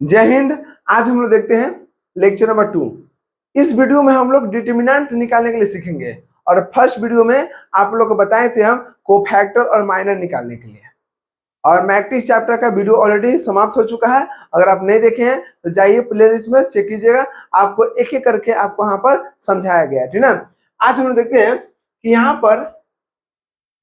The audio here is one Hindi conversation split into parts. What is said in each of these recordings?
जय हिंद। आज हम लोग देखते हैं लेक्चर नंबर 2। इस वीडियो में हम लोग डिटर्मिनेंट निकालने के लिए सीखेंगे और फर्स्ट वीडियो में आप लोग को बताए थे हम कोफैक्टर और माइनर निकालने के लिए। और मैट्रिक्स चैप्टर का वीडियो ऑलरेडी समाप्त हो चुका है। अगर आप नहीं देखे हैं तो जाइए प्लेलिस्ट में चेक कीजिएगा, आपको एक एक करके आपको यहाँ पर समझाया गया है, ठीक ना। आज हम लोग देखते हैं कि यहाँ पर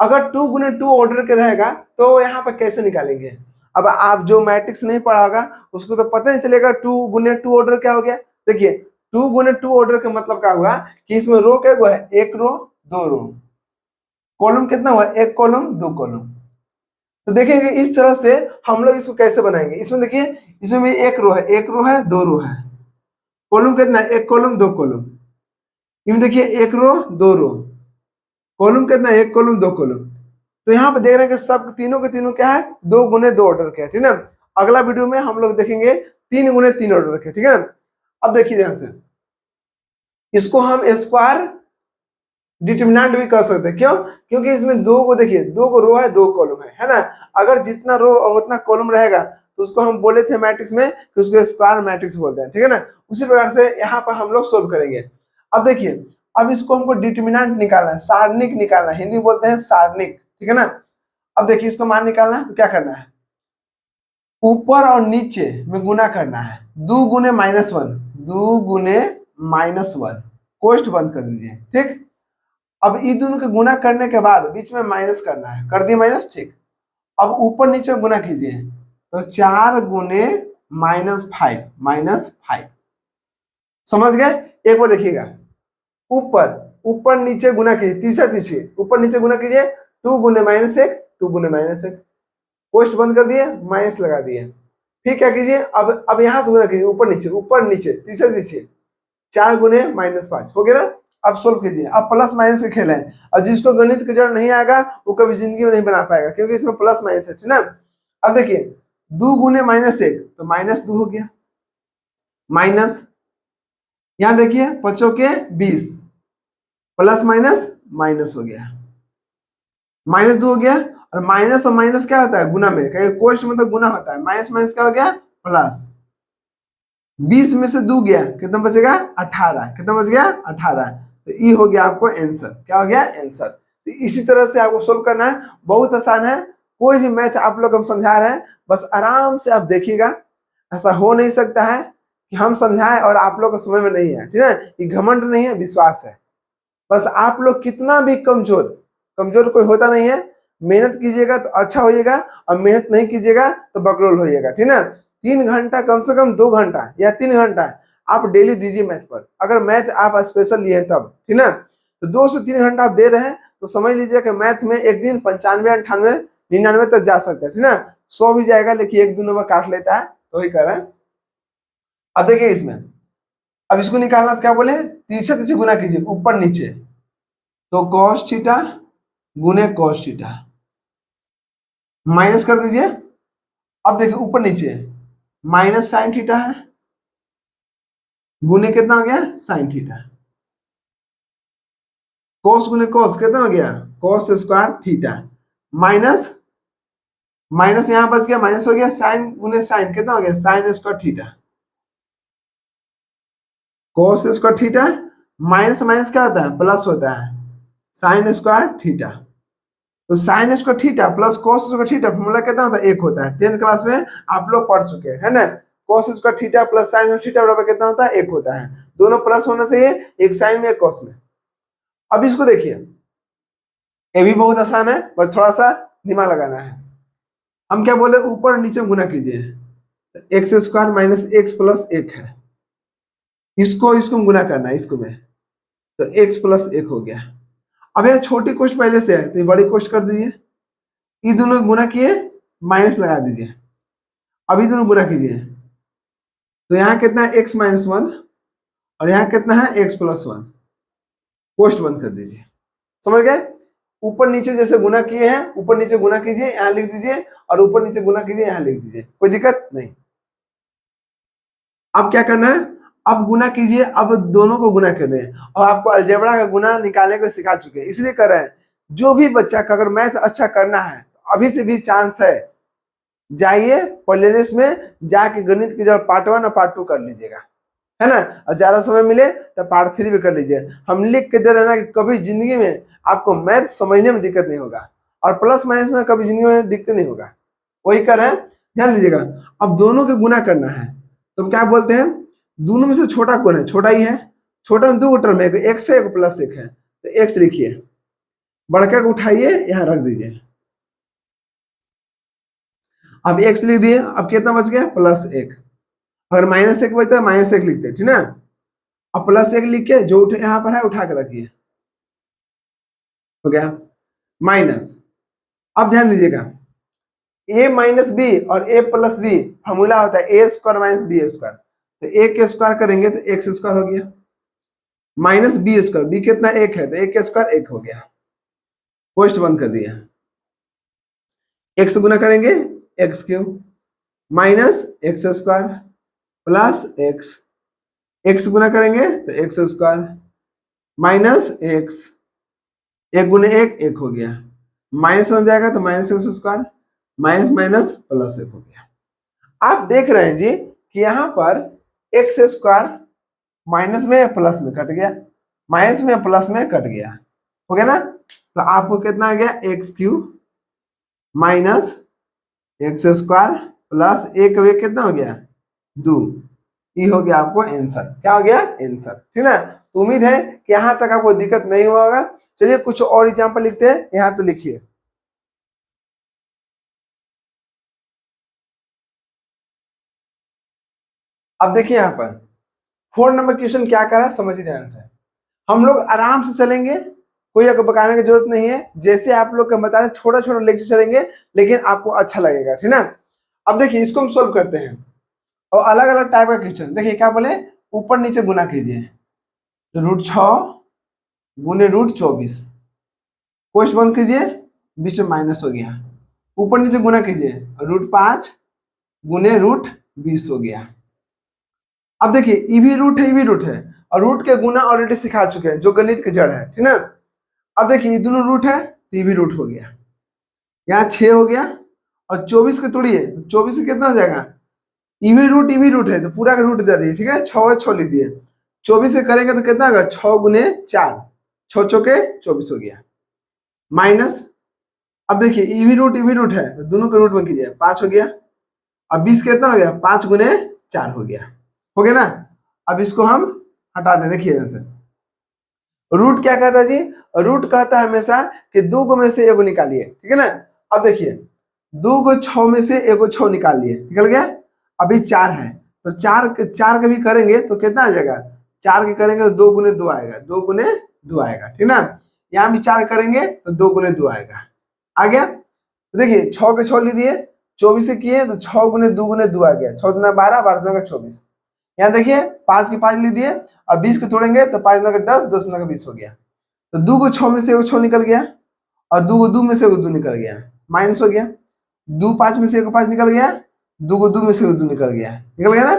अगर 2 गुने 2 ऑर्डर के रहेगा तो यहाँ पर कैसे निकालेंगे। अब आप जो मैट्रिक्स नहीं पढ़ा होगा उसको तो पता नहीं चलेगा 2 गुने 2 ऑर्डर क्या हो गया। देखिए 2 गुने 2 ऑर्डर का मतलब क्या हुआ कि इसमें रो क्या हुआ है, एक रो दो रो, कॉलम कितना हुआ, एक कॉलम दो कॉलम। तो देखेंगे इस तरह से हम लोग इसको कैसे बनाएंगे। इसमें देखिए इसमें भी एक रो है, एक रो है, दो रो है, कॉलम कितना है, एक कॉलम दो कॉलम। इसमें देखिए एक रो दो रो, कॉलम कितना है, एक कॉलम दो कॉलम। तो यहाँ पे देख रहे हैं कि सब तीनों के तीनों क्या है, 2 गुने 2 ऑर्डर के, ठीक है ना। अगला वीडियो में हम लोग देखेंगे 3 गुने 3 ऑर्डर के, ठीक है ना। अब देखिए ध्यान से, इसको हम स्क्वायर डिटर्मिनेंट भी कर सकते हैं। क्यों? क्योंकि इसमें दो को देखिए, 2 को रो है, 2 कॉलम है ना। अगर जितना रो और उतना कॉलम रहेगा तो उसको हम बोले थे मैट्रिक्स में कि उसको स्क्वायर मैट्रिक्स बोलते हैं, ठीक है ना। उसी प्रकार से यहाँ पर हम लोग सोल्व करेंगे। अब देखिए, अब इसको हमको डिटर्मिनेंट निकालना है, सारणिक निकालना है, हिंदी बोलते हैं सारणिक, ठीक है ना। अब देखिए इसको मान निकालना है तो क्या करना है, ऊपर और नीचे में गुना करना है। 2 गुने -1, 2 गुने -1, कोष्ठ बंद कर दीजिए, ठीक। अब इन दोनों के गुना करने के बाद बीच में माइनस करना है, कर दिए माइनस, ठीक। अब ऊपर नीचे गुना कीजिए तो 4 गुने -5, समझ गए। एक बार देखिएगा, ऊपर ऊपर नीचे गुना कीजिए, तीसरा तीसरे ऊपर नीचे गुना कीजिए, 2 गुने -1, 2 गुने -1, कोष्ठ बंद कर दिए, माइनस लगा दिए। फिर क्या कीजिए, अब यहाँ से गुना कीजिए, ऊपर नीचे तीसरे तीसरे, 4 गुने -5 हो गया ना। अब सोल्व कीजिए, अब प्लस माइनस के खेल है, और जिसको गणित का जड़ नहीं आएगा वो कभी जिंदगी में नहीं बना पाएगा, क्योंकि इसमें प्लस माइनस है, ठीक ना। अब देखिए 2 गुने -1 तो -2 हो गया, माइनस यहाँ देखिए 5 के 20, प्लस माइनस माइनस हो गया, -2 हो गया। और माइनस और माइनस क्या होता है, गुना में, क्योंकि कोष्ठ में तो गुना होता है, माइनस माइनस क्या हो गया, प्लस। 20 में से 2 गया, कितना बचेगा, 18, कितना बच गया, 18। तो ये हो गया आपको आंसर, क्या हो गया, आंसर। तो इसी तरह से आपको सोल्व करना है, बहुत आसान है। कोई भी मैथ आप लोग हम समझा रहे हैं, बस आराम से आप देखिएगा। ऐसा हो नहीं सकता है कि हम समझाएं और आप लोग को समझ में नहीं है, ठीक है। ये घमंड नहीं है, विश्वास है। बस आप लोग कितना भी कमजोर, कमजोर कोई होता नहीं है, मेहनत कीजिएगा तो अच्छा होइएगा, और मेहनत नहीं कीजिएगा तो बकरोल होइएगा, ठीक ना। 3 घंटा कम से कम, 2 घंटा या 3 घंटा आप डेली दीजिए मैथ पर। अगर मैथ आप स्पेशल लिए तब, ठीक ना। तो 2 से 3 घंटा आप दे रहे हैं तो समझ लीजिए कि मैथ में एक दिन 95, 98, 99 तक जा सकता है, ठीक ना। 100 भी जाएगा, लेकिन एक 2 नंबर काट लेता है, तो वही कर रहे हैं। अब देखिए इसमें, अब इसको निकालना तो क्या बोले, तिरछे तिरछे गुना कीजिए ऊपर नीचे, तो cos थीटा गुने cos थीटा, माइनस कर दीजिए। अब देखिए ऊपर नीचे माइनस साइन थीटा है, गुने कितना हो गया, साइन थीटा। cos गुने cos कितना हो गया, cos square theta, minus minus यहां बच गया, माइनस हो गया, साइन गुने साइन कितना हो गया, sine square theta, cos square theta, minus minus क्या होता है, प्लस होता है, साइन स्क्वायर थीटा। तो sine square theta plus cos square theta formula कितना होता है, 1 होता है। 10th क्लास में आप लोग पढ़ चुके हैं, है ना। cos square theta plus sine square theta बराबर कितना होता है, 1 होता है। दोनों प्लस होना चाहिए, एक साइन में एक cos में। अब इसको देखिए, ये भी बहुत आसान है, बस थोड़ा सा दिमाग लगाना है। हम क्या बोले, ऊपर और नीचे गुना कीजिए, x square minus x plus 1 है, इसको इसको गुना करना है, इसको में, तो एक्स प्लस 1 हो गया। अब ये छोटी कोष्ठ पहले से है तो ये बड़ी कोष्ठ कर दीजिए, ये दोनों गुना किए, माइनस लगा दीजिए। अभी दोनों गुना कीजिए तो यहाँ कितना है, x - 1, और यहाँ कितना है, x + 1, कोष्ठ बंद कर दीजिए। समझ गए। ऊपर नीचे जैसे गुना किए हैं, ऊपर नीचे गुना कीजिए, यहाँ लिख दीजिए, और ऊपर नीचे गुना कीजिए, यहाँ लिख दीजिए, कोई दिक्कत नहीं। अब क्या करना है, अब गुना कीजिए, अब दोनों को गुना कर रहे हैं, और आपको अलजेब्रा का गुना निकालने को सिखा चुके हैं, इसलिए कर रहे हैं। जो भी बच्चा का अगर मैथ अच्छा करना है, अभी से भी चांस है, जाइए प्लेलिस्ट में जाके गणित की जड़ पार्ट 1 और पार्ट 2 कर लीजिएगा, है ना। और ज्यादा समय मिले तो पार्ट 3 भी कर लीजिए। हम लिख के दे रहे हैं ना कि कभी जिंदगी में आपको मैथ समझने में दिक्कत नहीं होगा, और प्लस माइनस में कभी जिंदगी में दिक्कत नहीं होगा। वही कर रहे हैं, ध्यान दीजिएगा। अब दोनों के गुना करना है तो क्या बोलते हैं, दोनों में से छोटा कौन है, छोटा ही है। छोटा में दो टर्म है, एक एक्स है एक प्लस एक है, तो एक्स लिखिए, बढ़कर उठाइए यहाँ रख दीजिए। अब एक्स लिख दिए, अब कितना बच गया, प्लस एक। अगर माइनस एक बचता है माइनस एक लिखते हैं, ठीक ना। अब प्लस एक लिख के जो यहाँ पर है उठा के रखिए, हो गया माइनस। अब ध्यान दीजिएगा, ए माइनस बी और ए प्लस बी फॉर्मूला होता है ए स्क्वायर माइनस बी स्क्वायर। तो ए के स्क्वायर करेंगे तो एक्स स्क्वायर हो गया, माइनस बी स्क्वायर, बी कितना एक है तो एक के स्क्वायर एक हो गया, पोस्ट बंद कर दिया। एक्स गुना करेंगे x cube minus x square plus x, x गुना करेंगे तो एक्स स्क्वायर माइनस एक्स, एक गुने एक हो गया, माइनस बन जाएगा तो minus x square minus minus plus एक हो गया। आप देख रहे हैं जी कि यहाँ पर एक्स स्क्वायर माइनस में प्लस में कट गया, माइनस में प्लस में कट गया, हो गया ना। तो आपको कितना आ गया, x cube minus x square plus एक वे कितना हो गया, दो। ये हो गया आपको आंसर, क्या हो गया, आंसर, ठीक ना। तो उम्मीद है कि यहाँ तक आपको दिक्कत नहीं होगा। चलिए कुछ और एग्जाम्पल लिखते हैं, यहाँ तो लिखिए। अब देखिए यहाँ पर 4 नंबर क्वेश्चन क्या कर रहा है, समझिए ध्यान से। हम लोग आराम से चलेंगे, कोई आपको बताने की जरूरत नहीं है, जैसे आप लोग बता रहे छोटा छोटा लेक्चर चलेंगे, लेकिन आपको अच्छा लगेगा, ठीक ना। अब देखिए इसको हम सोल्व करते हैं, और अलग अलग टाइप का क्वेश्चन। देखिए क्या बोले, ऊपर नीचे गुना कीजिए, तो √6 गुने √24, पोस्ट बंद कीजिए, बीच में माइनस हो गया, ऊपर नीचे गुना कीजिए, √5 गुने √20 हो गया। अब देखिए ये भी रूट है, ये भी रूट है, और रूट के गुना ऑलरेडी सिखा चुके हैं जो गणित के जड़ है, ठीक ना। अब देखिए ये दोनों रूट है तो ये भी रूट हो गया, यहाँ 6 हो गया, और 24 के तोड़िए, 24 से कितना हो जाएगा, ये भी रूट है तो पूरा का रूट दे दिए, ठीक है, 6 लिख दिए। 24 से करेंगे तो कितना होगा, 6 गुने 4, 6 चौके 24 हो गया, माइनस। अब देखिए ये भी रूट है तो दोनों का रूट में कीजिए, 5 हो गया। अब 20 कितना हो गया, 5 गुने 4 हो गया ना। अब इसको हम हटा दें, देखिए आंसर। रूट क्या कहता है जी, रूट कहता है हमेशा कि दो गो में से एगो निकालिए, ठीक है ना। अब देखिए 2 को 6 में से एगो 6 निकाल लिए, निकल गया। अभी 4 है तो 4 के भी करेंगे तो कितना आ जाएगा, 4 के करेंगे तो 2 गुने 2 आएगा, 2 गुने 2 आएगा, ठीक ना। यहाँ भी 4 करेंगे तो 2 गुने 2 आएगा, आ गया। तो देखिए 6 के 6 ले दिए, 24 से किए तो 6 गुने 2 गुने 2 आ गया, 6 दुना 12, 12 दुना 24। यहाँ देखिए 5 के 5 ले दिए, अब 20 को तोड़ेंगे तो 5 दुना 10, 10 दुना 20 हो गया। तो 2 को 6 में से एगो 6 निकल गया, और 2 को 2 में से एगो 2 निकल गया, माइनस हो गया। 2 5 में से एगो 5 निकल गया, 2 को 2 में से एगो 2 निकल गया, निकल गया ना।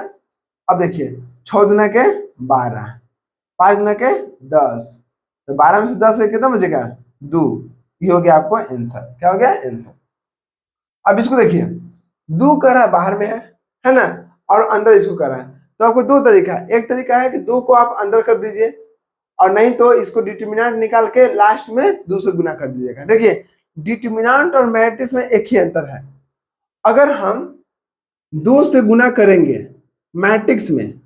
अब देखिए 6 दुना के 12, 5 दुना के 10, तो 12 में से 10 कितना बचेगा, 2। ये हो गया आपको आंसर, क्या हो गया, आंसर। अब इसको देखिए 2 कर रहा है बाहर में है ना, और अंदर इसको कर रहा है। तो आपको दो तरीका है, एक तरीका है कि 2 को आप अंदर कर दीजिए, और नहीं तो इसको डिटर्मिनेंट निकाल के लास्ट में 2 से गुना कर दीजिएगा। देखिए डिटर्मिनेंट और मैट्रिक्स में एक ही अंतर है, अगर हम 2 से गुना करेंगे मैट्रिक्स में,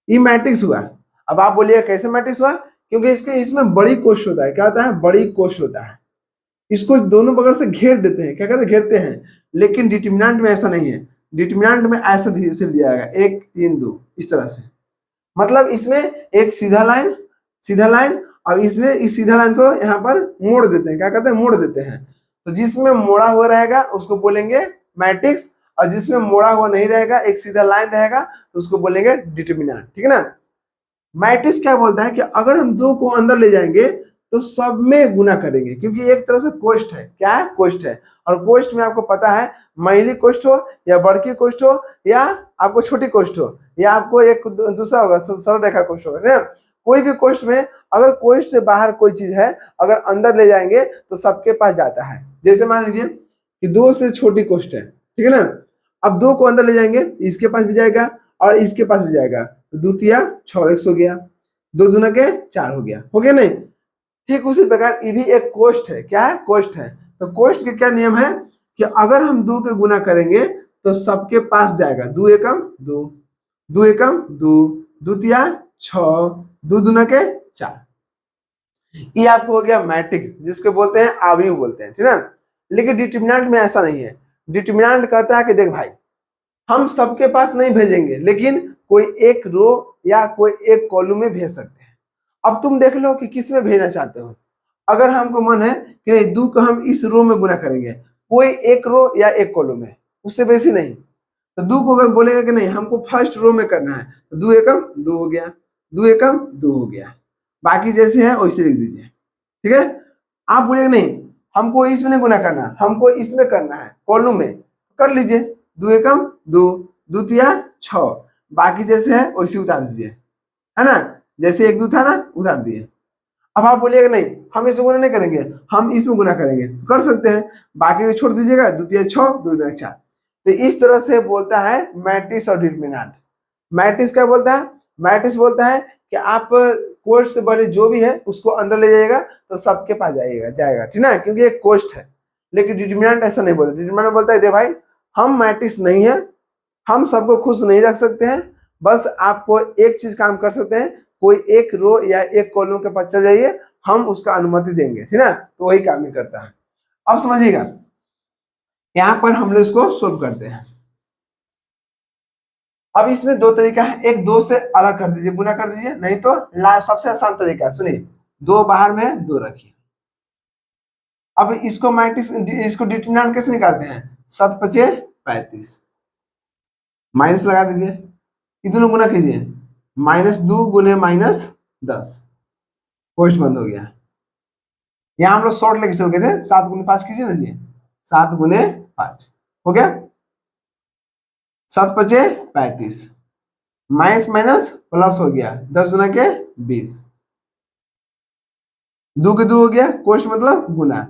ये मैट्रिक्स हुआ। अब आप बोलिए कैसे मैट्रिक्स हुआ, क्योंकि इसमें बड़ी कोष्ठ होता है, क्या होता है, बड़ी कोष्ठ होता है। इसको दोनों बगल से घेर देते हैं, क्या कहते हैं, घेरते हैं। लेकिन डिटर्मिनेंट में ऐसा नहीं है, डिटर्मिनेंट में ऐसा सिर्फ दिया जाएगा 1 3 2 इस तरह से। मतलब इसमें एक सीधा लाइन, और इसमें इस सीधा लाइन को यहाँ पर मोड़ देते हैं, क्या कहते हैं, मोड़ देते हैं। तो जिसमें मोड़ा हुआ रहेगा उसको बोलेंगे मैट्रिक्स, और जिसमें मोड़ा हुआ नहीं रहेगा एक सीधा लाइन रहेगा तो उसको बोलेंगे डिटर्मिनेंट, ठीक है ना। मैट्रिक्स क्या बोलता है कि अगर हम 2 को अंदर ले जाएंगे तो सब में गुना करेंगे, क्योंकि एक तरह से कोष्ठ है, क्या है, कोष्ठ है। और कोष्ठ में आपको पता है महिली कोष्ठ हो या बड़की कोष्ठ हो या आपको छोटी कोष्ठ हो, या आपको एक दूसरा होगा सरल रेखा कोष्ठ होगा ना। कोई भी कोष्ठ में अगर कोष्ठ से बाहर कोई चीज है अगर अंदर ले जाएंगे तो सबके पास जाता है। जैसे मान लीजिए कि 2 से छोटी कोष्ठ है, ठीक है ना। अब 2 को अंदर ले जाएंगे, इसके पास भी जाएगा और इसके पास भी जाएगा, तो 2 तिया 6 1 हो गया, 2 दूना के 4 हो गया नहीं। ठीक उसी प्रकार ये भी एक कोष्ठ है। क्या है? कोष्ठ है। तो कोष्ठ के क्या नियम है कि अगर हम 2 के गुना करेंगे तो सबके पास जाएगा, 2 एकम 2, 2 एकम 2, 2 तिया 6, 2 दूना के 4। ये आपको हो गया मैट्रिक्स, जिसको बोलते हैं आव्यूह बोलते हैं, ठीक है ना। लेकिन डिटरमिनेंट में ऐसा नहीं है। डिटरमिनेंट कहता है कि देख भाई, हम सबके पास नहीं भेजेंगे, लेकिन कोई एक रो या कोई एक कॉलम में भेज सकते हैं। अब तुम देख लो कि किस में भेजना चाहते हो। अगर हमको मन है कि नहीं, 2 को हम इस रो में गुना करेंगे, कोई एक रो या एक कॉलम में, उससे बेसी नहीं। तो 2 को अगर बोलेगा कि नहीं हमको फर्स्ट रो में करना है, तो 2 एकम 2 हो गया, 2 एकम 2 हो गया। बाकी जैसे है वैसे लिख दीजिए, ठीक है। आप बोलेंगे नहीं हमको इसमें नहीं गुना करना, हमको इसमें करना है, कॉलम में, कर लीजिए, 2 एकम 2, 2 तिया 6, बाकी जैसे है वैसे उतार दीजिए, है ना। जैसे 1 2 था ना, उतार दिए। अब आप बोलिएगा नहीं हम इसमें गुना नहीं करेंगे, हम इसमें गुना करेंगे, तो कर सकते हैं, बाकी को छोड़ दीजिएगा, 2 तिया 6, 2 तिया 4। तो इस तरह से बोलता है मैट्रिक्स और डिटरमिनेंट। मैट्रिक्स क्या बोलता है? मैट्रिक्स बोलता है कि आप कोष्ठ से बड़े जो भी है उसको अंदर ले जाइएगा तो सबके पास जाएगा, ठीक ना, क्योंकि एक कोष्ठ है। लेकिन डिटरमिनेंट ऐसा नहीं बोलता। डिटरमिनेंट बोलता है दे भाई, हम मैट्रिक्स नहीं है, हम सबको खुश नहीं रख सकते हैं, बस आपको एक चीज काम कर सकते हैं, कोई एक रो या एक कॉलम के पास चल जाइए, हम उसका अनुमति देंगे, ठीक ना। तो वही काम ही करता है। अब समझिएगा, यहाँ पर हम लोग इसको सोल्व करते हैं। अब इसमें 2 तरीका है, एक 2 से अलग कर दीजिए, गुना कर दीजिए, नहीं तो सबसे आसान तरीका है, सुनिए, 2 बाहर में 2 रखिए। अब इसको मैट्रिक्स, इसको डिटरमिनेंट कैसे निकालते हैं? 7 5 35, माइनस लगा दीजिए, ये दोनों गुना कीजिए, -2 गुने -10, कोष्ठ बंद हो गया। यहाँ हम लोग शॉर्ट लेके चल गए थे, 7 गुने 5 कीजिए ना जी, 7 गुने 5 हो गया, 7 5 35, माइनस माइनस प्लस हो गया, 10 गुना के 20, 2 के 2 हो गया, कोष्ठ मतलब गुना,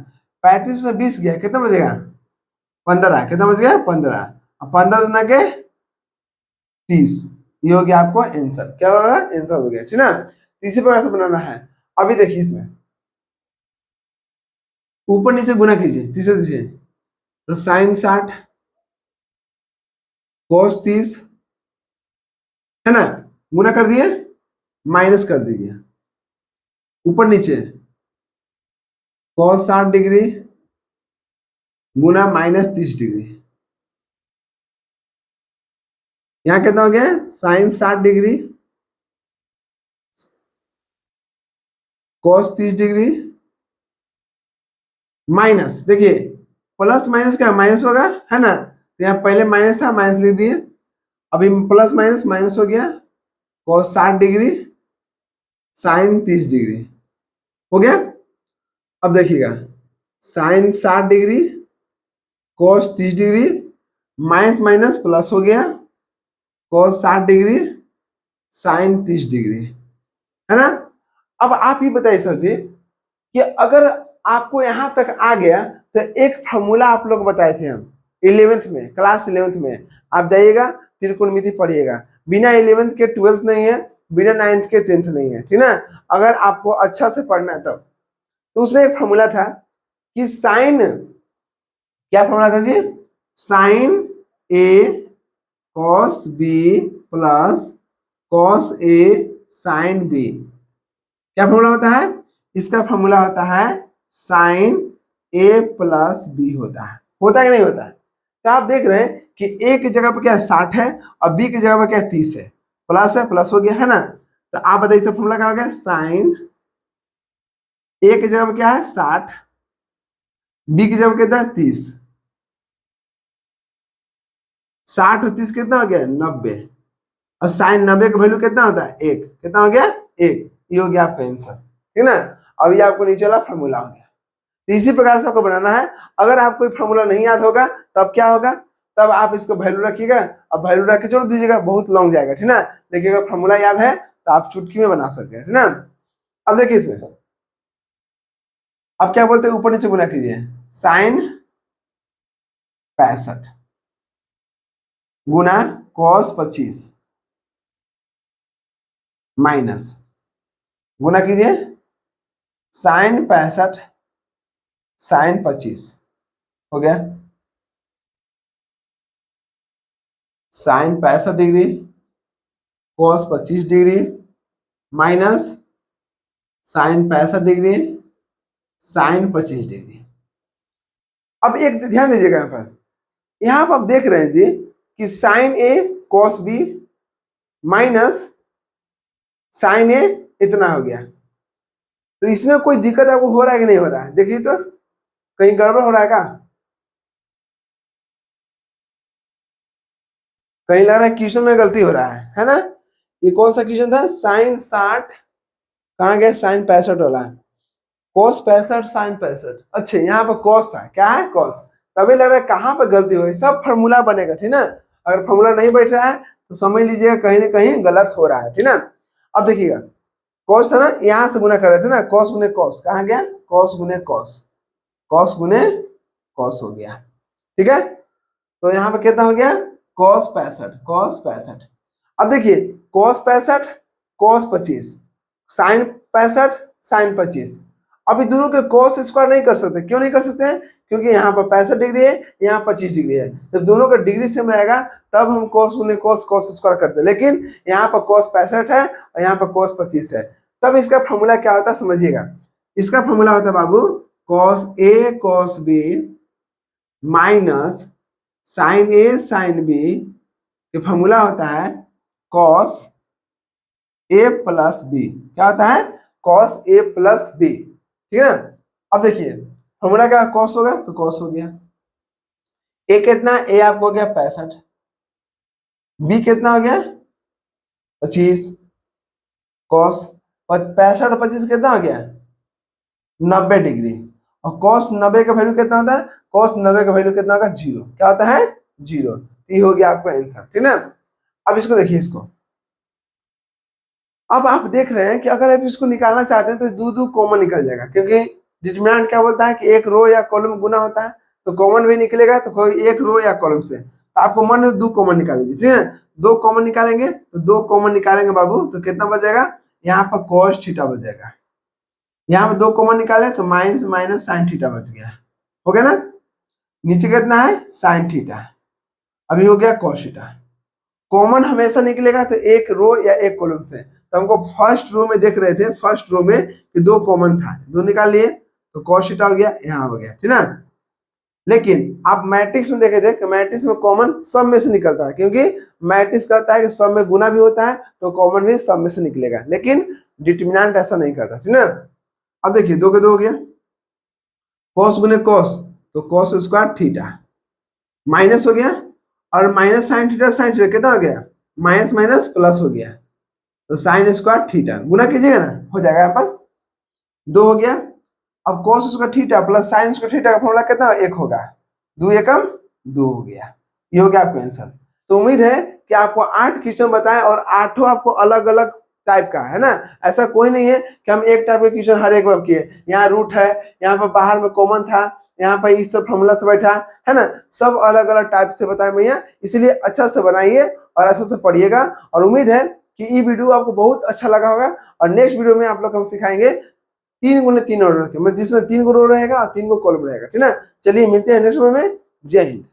35 से 20 गया, कितना बचेगा? 15, कितना बच गया? 15, 15 गुना के 30, ये हो गया आपको आंसर। क्या होगा? आंसर हो गया, ठीक ना। इसी प्रकार से बनाना है। अभी देखिए इसमें ऊपर नीचे गुना कीजिए, तीसरे दीजिए, तो साइन 60 cos 30, है ना, गुना कर दिए, माइनस कर दीजिए, ऊपर नीचे cos 60 डिग्री गुना -30 डिग्री, यहाँ कितना हो गया? Sine 60 degree cos 30 degree minus, देखिए प्लस माइनस क्या माइनस होगा, है ना, तो यहाँ पहले माइनस था, माइनस लिख दिए, अभी प्लस माइनस माइनस हो गया, cos 60 डिग्री साइन 30 डिग्री हो गया। अब देखिएगा, sine 60 degree cos 30 degree minus minus plus हो गया, cos 60 डिग्री साइन 30 डिग्री, है ना। अब आप ही बताइए सर जी कि अगर आपको यहां तक आ गया तो एक फॉर्मूला आप लोग बताए थे हम 11th में, क्लास 11th में, आप जाइएगा त्रिकोणमिति पढ़िएगा, बिना 11th के 12th नहीं है, बिना 9th के 10th नहीं है, ठीक ना। अगर आपको अच्छा से पढ़ना है तब, तो उसमें एक फॉर्मूला था कि साइन, क्या फॉर्मूला था जी? Sign A cos B plus cos A sine B, क्या फॉर्मूला होता है? इसका फॉर्मूला होता है साइन ए प्लस बी होता है कि नहीं होता है? तो आप देख रहे हैं कि ए की जगह पर क्या है 60 है, और बी की जगह पर क्या है 30 है, प्लस हो गया, है ना। तो आप बताइए इसका फॉर्मूला क्या हो गया? साइन ए की जगह पर क्या है 60, बी की जगह पर कितना है 30, 60 और 30 कितना हो गया? 90, और साइन 90 का वैल्यू कितना होता है? 1, कितना हो गया? 1, ये हो गया आपका आंसर, ठीक ना। अब ये आपको नीचे वाला फॉर्मूला हो गया। तो इसी प्रकार से आपको बनाना है। अगर आपको कोई फॉर्मूला नहीं याद होगा तब क्या होगा? तब आप इसको वैल्यू रखिएगा, अब वैल्यू रख के जोड़ दीजिएगा, बहुत लॉन्ग जाएगा, ठीक ना। लेकिन अगर फॉर्मूला याद है तो आप चुटकी में बना सकते हैं, ठीक ना। अब देखिए इसमें, अब क्या बोलते हैं, ऊपर नीचे गुना कीजिए, साइन 65 गुना cos 25 माइनस गुना कीजिए sin 65 sin 25 हो गया sin 65 degree cos 25 degree minus sin 65 degree sin 25 degree. अब एक ध्यान दीजिएगा यहाँ पर आप देख रहे हैं जी कि sin A cos B minus sin A इतना हो गया। तो इसमें कोई दिक्कत आपको हो रहा है कि नहीं हो रहा है? देखिए तो कहीं गड़बड़ हो रहा है क्या? कहीं लग रहा है क्वेश्चन में गलती हो रहा है ना? ये कौन सा क्वेश्चन था? sin 60 कहाँ गया? sin 65 वाला cos 65 sin 65। अच्छा यहाँ पर cos था, क्या है? cos। तभी लग रहा है कहाँ पर गलती हो रही है। सब फॉर्मूला बनेगा, ठीक ना? अगर फॉर्मूला नहीं बैठ रहा है तो समझ लीजिएगा कहीं ना कहीं गलत हो रहा है, ठीक ना? अब देखिएगा cos था ना, यहाँ से गुना कर रहे थे ना, cos गुने cos कहाँ गया? cos गुने cos, cos गुने cos हो गया, ठीक है? तो यहाँ पे कितना हो गया? cos 65 cos 65। अब देखिए cos 65 cos 25 sin 65 sin 25। अभी दोनों के cos स्क्वायर नहीं कर सकते। क्यों नहीं कर सकते हैं? क्योंकि यहाँ पर 65 डिग्री है, यहाँ 25 डिग्री है। जब दोनों का डिग्री सेम रहेगा तब हम cos गुने cos cos स्क्वायर करते हैं। लेकिन यहाँ पर cos 65 है और यहाँ पर cos 25 है। तब इसका फॉर्मूला क्या होता है समझिएगा। इसका फॉर्मूला होता है बाबू cos A cos B minus sin A sin B के फॉर्मूला होता है cos A प्लस B। क्या होता है? cos A प्लस B, ठीक है ना? अब देखिए फॉर्मूला क्या? cos हो गया तो cos हो गया। A कितना? A आपको हो गया 65, B कितना हो गया? 25, cos 65 और 25 कितना हो गया? 90 डिग्री। और cos 90 का वैल्यू कितना होता है? cos 90 का वैल्यू कितना होगा? 0। क्या होता है? 0। ये हो गया आपका आंसर, ठीक ना? अब इसको देखिए, इसको अब आप देख रहे हैं कि अगर आप इसको निकालना चाहते हैं तो दो दो कॉमन निकल जाएगा, क्योंकि डिटरमिनेंट क्या बोलता है कि एक रो या कॉलम गुना होता है, तो कॉमन भी निकलेगा तो कोई एक रो या कॉलम से। तो आपको मन है दो कॉमन निकाल लीजिए, ठीक है? दो कॉमन निकालेंगे तो दो कॉमन निकालेंगे बाबू तो कितना बचेगा? यहाँ पर cos थीटा बचेगा। यहाँ पर दो कॉमन निकाले तो माइनस माइनस साइन थीटा बच गया, हो गया ना? नीचे कितना है? Sine theta. अभी हो गया cos थीटा। कॉमन हमेशा निकलेगा तो एक रो या एक कॉलम से। तो हमको फर्स्ट रो में देख रहे थे, फर्स्ट रो में कि दो कॉमन था, दो निकाल लिए तो cos थीटा हो गया, यहाँ हो गया, ठीक ना? लेकिन आप मैट्रिक्स में देखे थे कि मैट्रिक्स में कॉमन सब में से निकलता है, क्योंकि मैट्रिक्स कहता है कि सब में गुना भी होता है तो कॉमन भी सब में से निकलेगा, लेकिन डिटरमिनेंट ऐसा नहीं करता, ठीक ना? अब देखिए दो के दो हो गया, cos गुने cos तो cos स्क्वायर थीटा माइनस हो गया, और माइनस साइन थीटा कितना हो गया? माइनस माइनस प्लस हो गया, तो साइन स्क्वायर थीटा गुना कीजिएगा ना, हो जाएगा यहाँ पर दो हो गया। अब cos square theta plus sine square theta का फॉर्मूला कितना? एक होगा, दो एकम दो हो गया। ये हो गया आपका आंसर। तो उम्मीद है कि आपको 8 क्वेश्चन बताएं और आठों आपको अलग अलग टाइप का है ना। ऐसा कोई नहीं है कि हम एक टाइप के क्वेश्चन हर एक बार किए। यहाँ रूट है, यहाँ पर बाहर में कॉमन था, यहाँ पर इस सब फॉर्मूला से बैठा है ना। सब अलग अलग टाइप से बताए भैया, इसलिए अच्छा से बनाइए और अच्छा से पढ़िएगा। और उम्मीद है कि ये वीडियो आपको बहुत अच्छा लगा होगा। और नेक्स्ट वीडियो में आप लोग हम सिखाएंगे 3 गुने 3 ऑर्डर के, मतलब जिसमें 3 गो रो रहेगा और 3 गो कॉलम रहेगा, ठीक ना? चलिए मिलते हैं नेक्स्ट वीडियो में। जय हिंद।